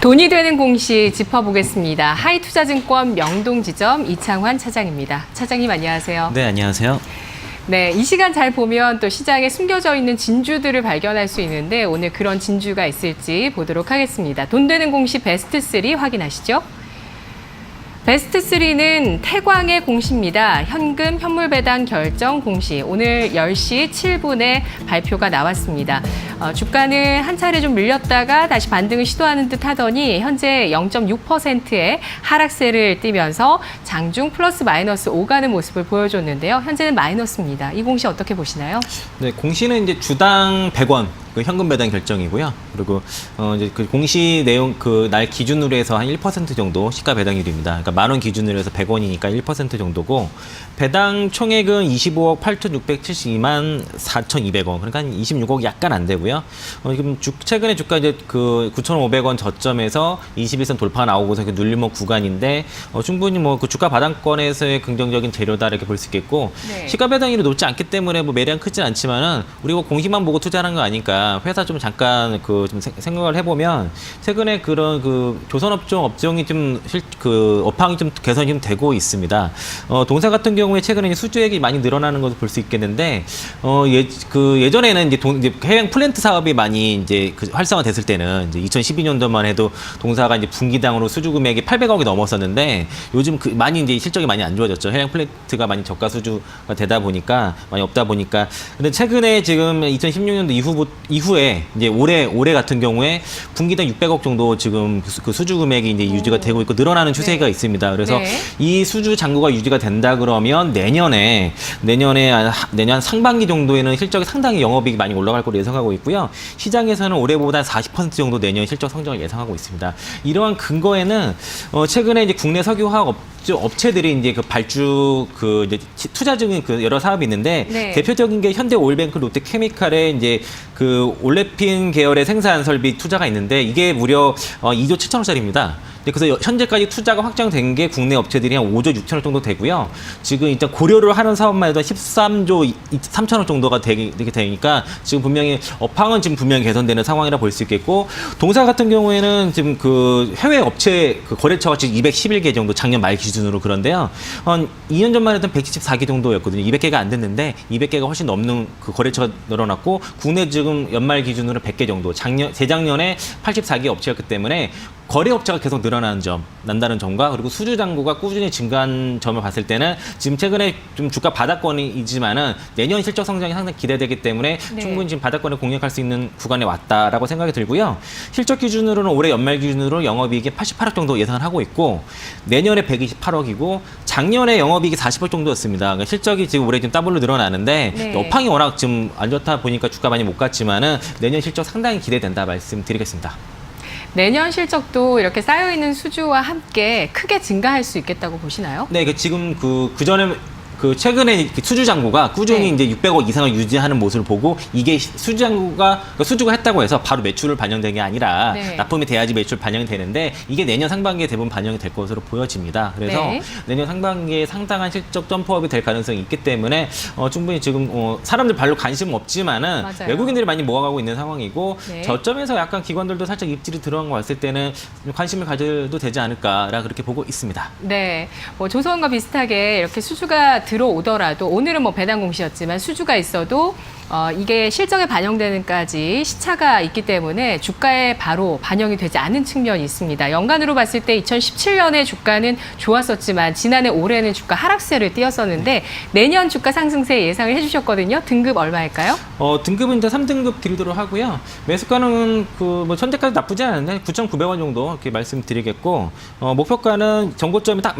돈이 되는 공시 짚어보겠습니다. 하이투자증권 명동지점 이창환 차장입니다. 차장님 안녕하세요. 네, 안녕하세요. 네, 이 시간 잘 보면 또 시장에 숨겨져 있는 진주들을 발견할 수 있는데 오늘 그런 진주가 있을지 보도록 하겠습니다. 돈 되는 공시 베스트 3 확인하시죠. 베스트 3는 태광의 공시입니다. 현금 현물 배당 결정 공시. 오늘 10시 7분에 발표가 나왔습니다. 주가는 한 차례 좀 밀렸다가 다시 반등을 시도하는 듯 하더니 현재 0.6%의 하락세를 띠면서 장중 플러스 마이너스 오가는 모습을 보여줬는데요. 현재는 마이너스입니다. 이 공시 어떻게 보시나요? 네, 공시는 이제 주당 100원. 그 현금 배당 결정이고요. 그리고 이제 그 공시 내용 그 날 기준으로 해서 한 1% 정도 시가 배당률입니다. 그러니까 10,000원 기준으로 해서 100원이니까 1% 정도고 배당 총액은 25억 8,672만 4,200원. 그러니까 한 26억 약간 안 되고요. 지금 최근에 주가 이제 그 9,500원 저점에서 21선 돌파 나오고서 이렇게 눌림목 구간인데 충분히 뭐 그 주가 바닥권에서의 긍정적인 재료다 이렇게 볼 수 있겠고 네. 시가 배당률이 높지 않기 때문에 뭐 매량 크진 않지만은 우리가 공시만 보고 투자하는 거 아니까 회사 좀 잠깐 그 좀 생각을 해보면 최근에 그런 그 조선업종 업종이 좀 그 업황이 좀 개선이 좀 되고 있습니다. 동사 같은 경우에 최근에 수주액이 많이 늘어나는 것을 볼 수 있겠는데 예전에는 이제 해양 플랜트 사업이 많이 이제 그 활성화됐을 때는 이제 2012년도만 해도 동사가 이제 분기당으로 수주 금액이 800억이 넘었었는데 요즘 많이 이제 실적이 많이 안 좋아졌죠. 해양 플랜트가 많이 저가 수주가 되다 보니까 많이 없다 보니까 근데 최근에 지금 2016년도 이후에 이제 올해 같은 경우에 분기당 600억 정도 지금 그 수주 금액이 이제 유지가 되고 있고 늘어나는 추세가 네. 있습니다. 그래서 네. 이 수주 잔고가 유지가 된다 그러면 내년에 내년 상반기 정도에는 실적이 상당히 영업이익이 많이 올라갈 거로 예상하고 있고요. 시장에서는 올해보다 40% 정도 내년 실적 성장을 예상하고 있습니다. 이러한 근거에는 최근에 이제 국내 석유화학 업체들이 이제 그 발주 이제 투자 중인 그 여러 사업이 있는데 네. 대표적인 게 현대 오일뱅크 롯데케미칼에 이제 그 올레핀 계열의 생산 설비 투자가 있는데 이게 무려 2조 7천억짜리입니다. 그래서 현재까지 투자가 확정된 게 국내 업체들이 한 5조 6천억 정도 되고요. 지금 일단 고려를 하는 사업만 해도 13조 3천억 정도가 되게 되니까 지금 분명히 업황은 지금 분명히 개선되는 상황이라 볼 수 있겠고 동사 같은 경우에는 지금 그 해외 업체 그 거래처가 지금 211개 정도 작년 말 기준으로 그런데요. 한 2년 전만 해도 174개 정도였거든요. 200개가 안 됐는데 200개가 훨씬 넘는 그 거래처가 늘어났고 국내 지금 연말 기준으로 100개 정도 재작년에 84개 업체였기 때문에 거래업체가 계속 난다는 점과 그리고 수주 잔고가 꾸준히 증가한 점을 봤을 때는 지금 최근에 좀 주가 바닥권이지만은 내년 실적 성장이 상당히 기대되기 때문에 네. 충분히 지금 바닥권을 공략할 수 있는 구간에 왔다라고 생각이 들고요. 실적 기준으로는 올해 연말 기준으로 영업이익이 88억 정도 예상을 하고 있고 내년에 128억이고 작년에 영업이익이 40억 정도였습니다. 그러니까 실적이 지금 올해 좀 더블로 늘어나는데 네. 업황이 워낙 지금 안 좋다 보니까 주가 많이 못 갔지만은 내년 실적 상당히 기대된다 말씀드리겠습니다. 내년 실적도 이렇게 쌓여있는 수주와 함께 크게 증가할 수 있겠다고 보시나요? 네, 지금 그전에 최근에 수주 잔고가 꾸준히 네. 이제 600억 이상을 유지하는 모습을 보고 이게 수주 잔고가 수주가 했다고 해서 바로 매출을 반영된 게 아니라 네. 납품이 돼야지 매출 반영이 되는데 이게 내년 상반기에 대부분 반영이 될 것으로 보여집니다. 그래서 네. 내년 상반기에 상당한 실적 점프업이 될 가능성이 있기 때문에 충분히 지금 사람들 별로 관심은 없지만은 맞아요. 외국인들이 많이 모아가고 있는 상황이고 네. 저점에서 약간 기관들도 살짝 입질이 들어간 거 봤을 때는 관심을 가져도 되지 않을까라 그렇게 보고 있습니다. 네, 뭐 조선과 비슷하게 이렇게 수주가 들어오더라도 오늘은 뭐 배당 공시였지만 수주가 있어도 이게 실적에 반영되는까지 시차가 있기 때문에 주가에 바로 반영이 되지 않은 측면이 있습니다. 연간으로 봤을 때 2017년에 주가는 좋았었지만 지난해 올해는 주가 하락세를 띄었었는데 내년 주가 상승세 예상을 해주셨거든요. 등급 얼마일까요? 등급은 이제 3등급 드리도록 하고요. 매수가는 뭐 현재까지 나쁘지 않은데 9,900원 정도 이렇게 말씀드리겠고 목표가는 정고점이 딱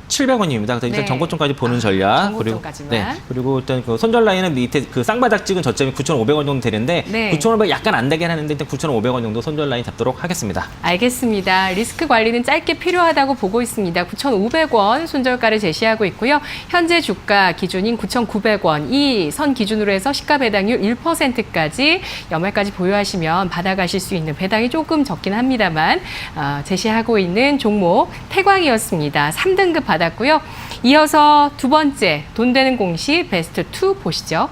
11,700원입니다. 그래서 일단 네. 정고점까지 보는 전략. 정고점까지만. 그리고 일단 그 손절 라인은 밑에 그 쌍바닥 찍은 저점이 9,500원 정도 되는데 네. 9,500원 약간 안 되긴 하는데 일단 9,500원 정도 손절 라인 잡도록 하겠습니다. 알겠습니다. 리스크 관리는 짧게 필요하다고 보고 있습니다. 9,500원 손절가를 제시하고 있고요. 현재 주가 기준인 9,900원 이 선 기준으로 해서 시가 배당률 1%까지 연말까지 보유하시면 받아가실 수 있는 배당이 조금 적긴 합니다만 제시하고 있는 종목 태광이었습니다. 3등급 받았고요. 이어서 두 번째 돈 되는 공시 베스트 2 보시죠.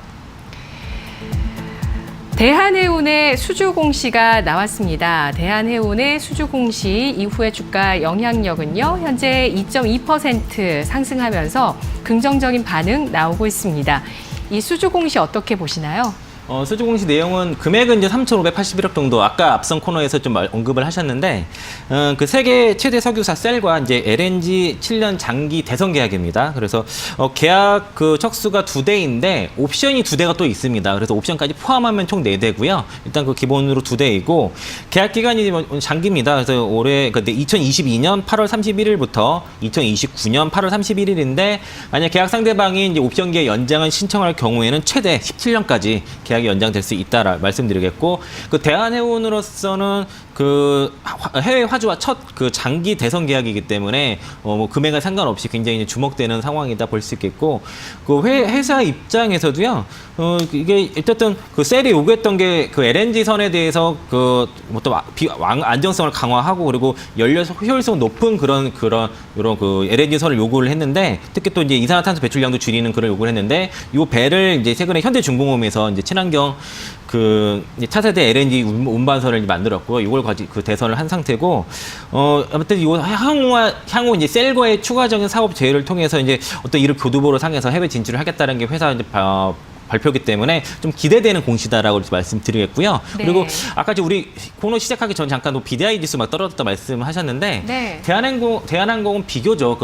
대한해운의 수주 공시가 나왔습니다. 대한해운의 수주 공시 이후의 주가 영향력은요, 현재 2.2% 상승하면서 긍정적인 반응 나오고 있습니다. 이 수주 공시 어떻게 보시나요? 수주 공시 내용은 금액은 이제 3,581억 정도, 아까 앞선 코너에서 좀 언급을 하셨는데, 그 세계 최대 석유사 셀과 이제 LNG 7년 장기 대선 계약입니다. 그래서 계약 그 척수가 2대인데 옵션이 2대가 또 있습니다. 그래서 옵션까지 포함하면 총 4대고요. 일단 그 기본으로 2대이고 계약 기간이 장기입니다. 그래서 올해 2022년 8월 31일부터 2029년 8월 31일인데 만약 계약 상대방이 이제 옵션 기간 연장을 신청할 경우에는 최대 17년까지 계약이 연장될 수 있다라 말씀드리겠고, 그 대한해운으로서는 그 해외 화주와 첫 그 장기 대선 계약이기 때문에 뭐 금액과 상관없이 굉장히 주목되는 상황이다 볼 수 있겠고, 그 회사 입장에서도요, 이게 어쨌든 그 셀이 요구했던 게 그 LNG 선에 대해서 그 뭐 또 안정성을 강화하고 그리고 연료 효율성 높은 이런 그 LNG 선을 요구를 했는데, 특히 또 이제 이산화탄소 배출량도 줄이는 그런 요구를 했는데, 요 배를 이제 최근에 현대중공업에서 이제 친환경 그 차세대 LNG 운반선을 만들었고, 이걸 그 대선을 한 상태고, 아무튼 이 향후 이제 셀과의 추가적인 사업 제휴를 통해서 이제 어떤 이를 교두보로 상해서 해외 진출을 하겠다는 게 회사 이제 발표기 때문에 좀 기대되는 공시다라고 말씀드리겠고요. 네. 그리고 아까 우리 코너 시작하기 전 잠깐 BDI 지수 막 떨어졌다 말씀하셨는데, 네. 대한항공은 비교적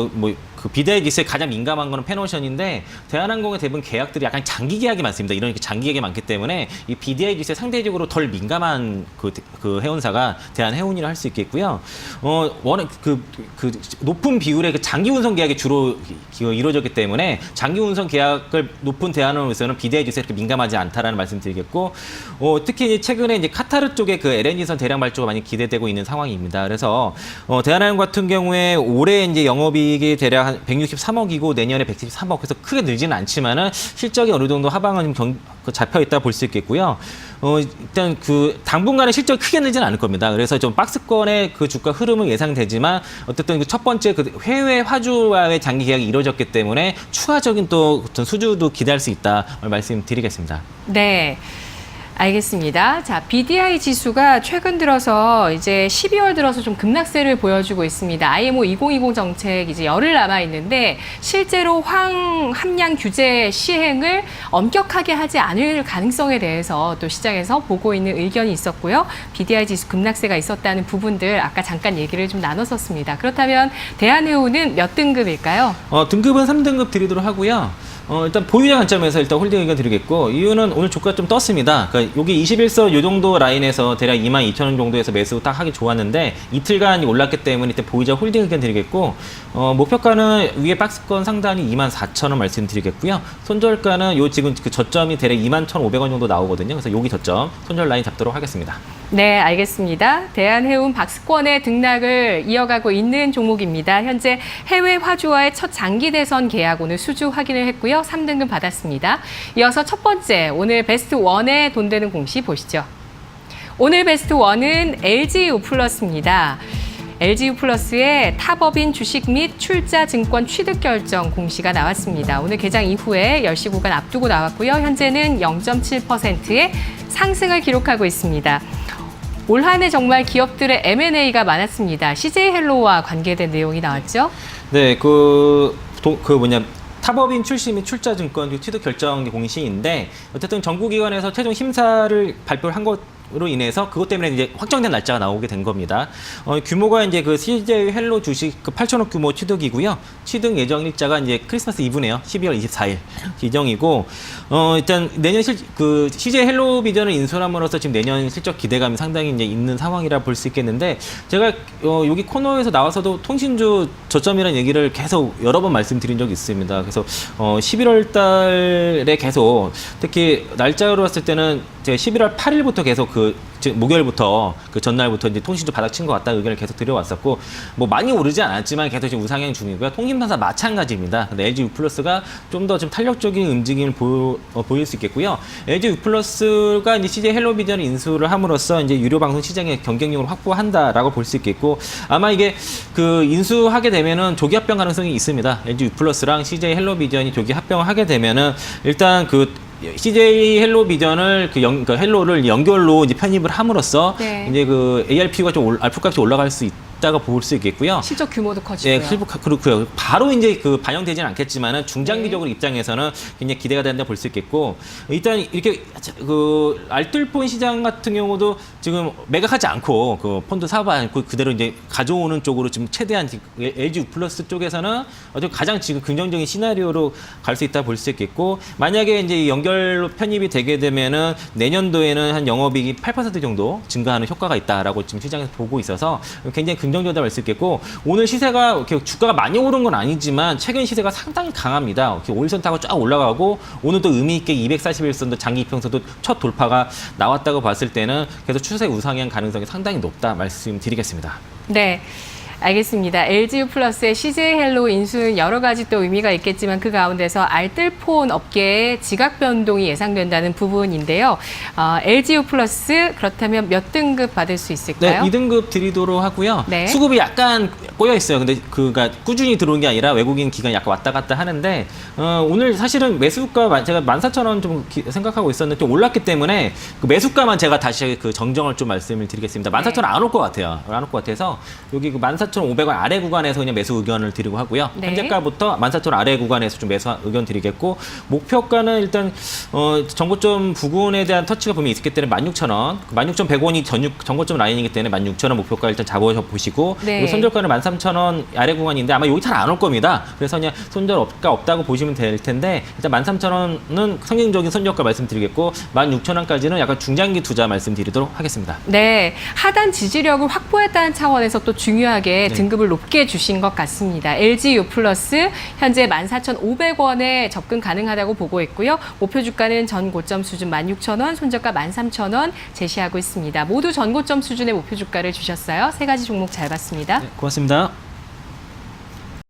그 BDI 지수에 가장 민감한 거는 펜오션인데, 대한항공의 대부분 계약들이 약간 장기 계약이 많습니다. 이런 장기 계약이 많기 때문에 이 BDI 지수에 상대적으로 덜 민감한 그 해운사가 대한해운이라 할 수 있겠고요. 워낙 그 높은 비율의 그 장기 운송 계약이 주로 이루어졌기 때문에 장기 운송 계약을 높은 대한항공에서는 BDI 지수에 이렇게 민감하지 않다라는 말씀드리겠고, 특히 이제 최근에 이제 카타르 쪽에 그 LNG선 대량 발주가 많이 기대되고 있는 상황입니다. 그래서 대한항공 같은 경우에 올해 이제 영업이익이 대략 한 163억이고 내년에 173억, 그래서 크게 늘지는 않지만은 실적이 어느 정도 하방은 좀 잡혀 있다 볼 수 있겠고요. 일단 그 당분간의 실적이 크게 늘지는 않을 겁니다. 그래서 좀 박스권의 그 주가 흐름은 예상되지만, 어쨌든 그 첫 번째 그 해외 화주와의 장기 계약이 이루어졌기 때문에 추가적인 또 어떤 수주도 기대할 수 있다 말씀드리겠습니다. 네. 알겠습니다. 자, BDI 지수가 최근 들어서 이제 12월 들어서 좀 급락세를 보여주고 있습니다. IMO 2020 정책 이제 열흘 남아 있는데 실제로 황 함량 규제 시행을 엄격하게 하지 않을 가능성에 대해서 또 시장에서 보고 있는 의견이 있었고요. BDI 지수 급락세가 있었다는 부분들 아까 잠깐 얘기를 좀 나눴었습니다. 그렇다면 대한해운은 몇 등급일까요? 등급은 3등급 드리도록 하고요. 일단 보유자 관점에서 일단 홀딩 의견 드리겠고, 이유는 오늘 주가 좀 떴습니다. 그러니까 여기 21선 요 정도 라인에서 대략 22,000원 정도에서 매수 딱 하기 좋았는데 이틀간 올랐기 때문에 일단 보유자 홀딩 의견 드리겠고, 목표가는 위에 박스권 상단이 24,000원 말씀드리겠고요. 손절가는 요 지금 그 저점이 대략 21,500원 정도 나오거든요. 그래서 여기 저점 손절 라인 잡도록 하겠습니다. 네, 알겠습니다. 대한해운 박스권의 등락을 이어가고 있는 종목입니다. 현재 해외 화주와의 첫 장기 대선 계약 오늘 수주 확인을 했고요. 3등급 받았습니다. 이어서 첫 번째, 오늘 베스트 1에 돈 되는 공시 보시죠. 오늘 베스트 1은 LG유플러스입니다. LG유플러스의 타법인 주식 및 출자 증권 취득 결정 공시가 나왔습니다. 오늘 개장 이후에 10시 구간 앞두고 나왔고요. 현재는 0.7%의 상승을 기록하고 있습니다. 올 한 해 정말 기업들의 M&A가 많았습니다. CJ헬로와 관계된 내용이 나왔죠? 네, 타법인 출시 및 출자 증권 취득 결정 공시인데, 어쨌든 정부기관에서 최종 심사를 발표를 한 것으로 인해서 그것 때문에 이제 확정된 날짜가 나오게 된 겁니다. 규모가 이제 그 CJ 헬로 주식 8천억 규모 취득이고요. 취득 예정 일자가 이제 크리스마스 이브네요. 12월 24일 예정이고, 일단 내년 CJ 헬로 비전을 인수함으로써 지금 내년 실적 기대감이 상당히 이제 있는 상황이라 볼 수 있겠는데, 제가 여기 코너에서 나와서도 통신주 저점이라는 얘기를 계속 여러 번 말씀드린 적이 있습니다. 그래서 11월 달에 계속, 특히 날짜로 봤을 때는 제가 11월 8일부터 계속 목요일부터 그 전날부터 이제 통신주 바닥 친 것 같다 의견을 계속 드려왔었고, 뭐 많이 오르지 않았지만 계속 지금 우상향 중이고요. 통신사사 마찬가지입니다. 근데 LG유플러스가 좀 더 좀 탄력적인 움직임을 보일 수 있겠고요. LG유플러스가 이제 CJ 헬로비전을 인수를 함으로써 이제 유료 방송 시장의 경쟁력을 확보한다라고 볼 수 있겠고, 아마 이게 그 인수하게 되면은 조기 합병 가능성이 있습니다. LG유플러스랑 CJ 헬로비전이 조기 합병을 하게 되면은 일단 CJ 헬로 비전을 그 헬로를 연결로 이제 편입을 함으로써 네. 이제 그 ARPU가 좀 알프 값이 올라갈 수 있다고 볼 수 있겠고요. 실적 규모도 커지고요. 네, 그렇고요. 바로 이제 그 반영되지는 않겠지만은 중장기적으로 입장에서는 굉장히 기대가 된다 볼 수 있겠고, 일단 이렇게 그 알뜰폰 시장 같은 경우도 지금 매각하지 않고 그 펀드 사고 않고 그대로 이제 가져오는 쪽으로 지금 최대한 LG 플러스 쪽에서는 어떤 가장 지금 긍정적인 시나리오로 갈 수 있다 볼 수 있겠고, 만약에 이제 연결로 편입이 되게 되면은 내년도에는 한 영업이익이 8% 정도 증가하는 효과가 있다라고 지금 시장에서 보고 있어서 굉장히 긍정적이다 볼 수 있겠고, 오늘 시세가 이렇게 주가가 많이 오른 건 아니지만 최근 시세가 상당히 강합니다. 이렇게 5일선 타고 쫙 올라가고 오늘도 의미 있게 241선도 장기 이평선도 첫 돌파가 나왔다고 봤을 때는 계속 추세 우상향 가능성이 상당히 높다 말씀드리겠습니다. 네. 알겠습니다. LGU 플러스의 CJ 헬로 인수는 여러 가지 또 의미가 있겠지만 그 가운데서 알뜰폰 업계의 지각 변동이 예상된다는 부분인데요. LGU 플러스 그렇다면 몇 등급 받을 수 있을까요? 네, 2등급 드리도록 하고요. 네. 수급이 약간 꼬여 있어요. 근데 그가 꾸준히 들어온 게 아니라 외국인 기관이 약간 왔다 갔다 하는데 오늘 사실은 매수가 제가 14,000원 좀 생각하고 있었는데 좀 올랐기 때문에 그 매수가만 제가 다시 그 정정을 좀 말씀을 드리겠습니다. 14,000원 안 올 것 같아요. 안 올 것 같아서 여기 그 14,500원 아래 구간에서 그냥 매수 의견을 드리고 하고요. 네. 현재가부터 14,000원 아래 구간에서 좀 매수 의견 드리겠고, 목표가는 일단 전고점 부근에 대한 터치가 분명히 있기 때문에 16,000원, 16,100원이 전고점 라인이기 때문에 16,000원 목표가 일단 잡아보시고, 네. 그리고 손절가는 13,000원 아래 구간인데 아마 여기 잘 안 올 겁니다. 그래서 그냥 손절가 없다고 보시면 될 텐데, 일단 13,000원은 성경적인 손절가 말씀드리겠고, 16,000원까지는 약간 중장기 투자 말씀드리도록 하겠습니다. 네, 하단 지지력을 확보했다는 차원에서 또 중요하게 네. 등급을 높게 주신 것 같습니다. LGU 플러스 현재 14,500원에 접근 가능하다고 보고 있고요. 목표 주가는 전 고점 수준 16,000원, 손절가 13,000원 제시하고 있습니다. 모두 전 고점 수준의 목표 주가를 주셨어요. 세 가지 종목 잘 봤습니다. 네, 고맙습니다.